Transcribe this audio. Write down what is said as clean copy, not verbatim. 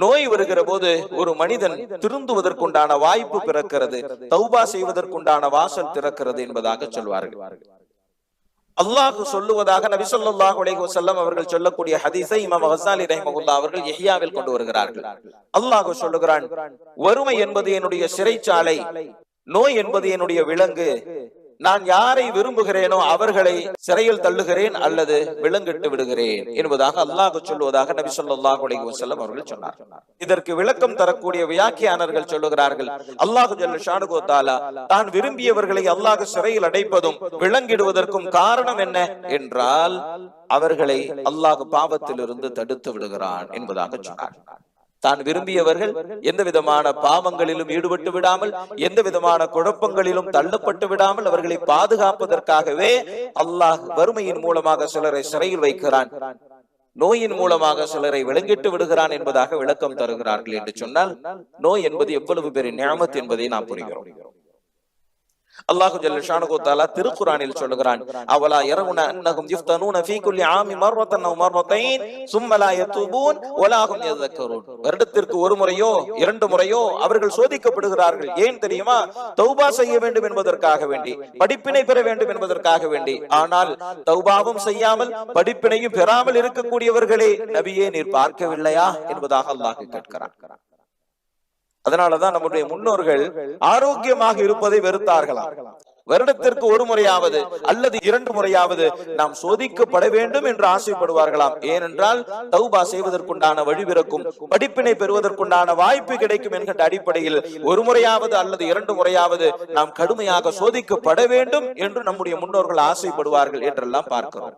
நோய் வருகிற போது ஒரு மனிதன் திருந்துவதற்குண்டான வாய்ப்பு பிறக்கிறது, தௌபா செய்வதற்குண்டான வாசல் திறக்கிறது என்பதாக சொல்வார்கள். அல்லாஹ் சொல்லுவதாக நபி ஸல்லல்லாஹு அலைஹி வஸல்லம் அவர்கள் சொல்லக்கூடிய ஹதீஸை இமாம் கஸ்ஸாலி ரஹ்மத்துல்லாஹி அவர்கள் இஹ்யாவில் கொண்டு வருகிறார்கள். அல்லாஹ் சொல்லுகிறான், வறுமை என்பது என்னுடைய சிறைச்சாலை, நோய் என்பது என்னுடைய விலங்கு. நான் யாரை விரும்புகிறேனோ அவர்களை சிறையில் தள்ளுகிறேன் அல்லது விலங்கிட்டு விடுகிறேன் என்பதாக அல்லாஹ் சொல்லுவதாக நபி ஸல்லல்லாஹு அலைஹி வஸல்லம் அவர்கள் சொன்னார். இதற்கு விளக்கம் தரக்கூடிய வியாக்கியானர்கள் சொல்லுகிறார்கள், அல்லாஹ் ஜல்ல ஷானுஹு தஆலா தான் விரும்பியவர்களை அல்லாஹ் சிறையில் அடைப்பதும் விலங்கிடுவதற்கும் காரணம் என்ன என்றால் அவர்களை அல்லாஹ் பாவத்திலிருந்து தடுத்து விடுகிறான் என்பதாக சொன்னார். தான் விரும்பியவர்கள் எந்த விதமான பாவங்களிலும் ஈடுபட்டு விடாமல், எந்த விதமான குழப்பங்களிலும் தள்ளப்பட்டு விடாமல் அவர்களை பாதுகாப்பதற்காகவே அல்லாஹ் வறுமையின் மூலமாக சிலரை சிறையில் வைக்கிறான், நோயின் மூலமாக சிலரை விலங்கிட்டு விடுகிறான் என்பதாக விளக்கம் தருகிறார்கள். என்று சொன்னால் நோய் என்பது எவ்வளவு பெரிய நிஅமத் என்பதை நாம் புரிகிறோம். அல்லாஹ் ஜல்ல ஷானுஹு தஆலா திருக்குர்ஆனில் சொல்லுகிறான், அவலா யரவுன அன்னஹும் யுஃப்தனூன ஃபீ குல்லி ஆமி மர்ரத்தன் அவ் மர்ரத்தைன் சும்ம லா யதூபூன் வலா ஹும் யذكرون. வருடத்திற்கு ஒரு முறையோ இரண்டு முறையோ அவர்கள் சோதிக்கப்படுகிறார்கள். ஏன் தெரியுமா? தௌபா செய்ய வேண்டும் என்பதற்காக வேண்டி, படிப்பினை பெற வேண்டும் என்பதற்காக வேண்டி. ஆனால் தௌபாவும் செய்யாமல் படிப்பினையும் பெறாமல் இருக்கக்கூடியவர்களே நபியே நீர் பார்க்கவில்லையா என்பதாக அல்லாஹ் கேட்கிறான். அதனாலதான் நம்முடைய முன்னோர்கள் ஆரோக்கியமாக இருப்பதை வெறுத்தார்களாம். வருடத்திற்கு ஒரு முறையாவது அல்லது இரண்டு முறையாவது நாம் சோதிக்கப்பட வேண்டும் என்று ஆசைப்படுவார்களாம். ஏனென்றால் தௌபா செய்வதற்குண்டான வழிபிறக்கும், படிப்பினை பெறுவதற்குண்டான வாய்ப்பு கிடைக்கும் என்கின்ற அடிப்படையில் ஒரு முறையாவது அல்லது இரண்டு முறையாவது நாம் கடுமையாக சோதிக்கப்பட வேண்டும் என்று நம்முடைய முன்னோர்கள் ஆசைப்படுவார்கள் என்றெல்லாம் பார்க்கிறோம்.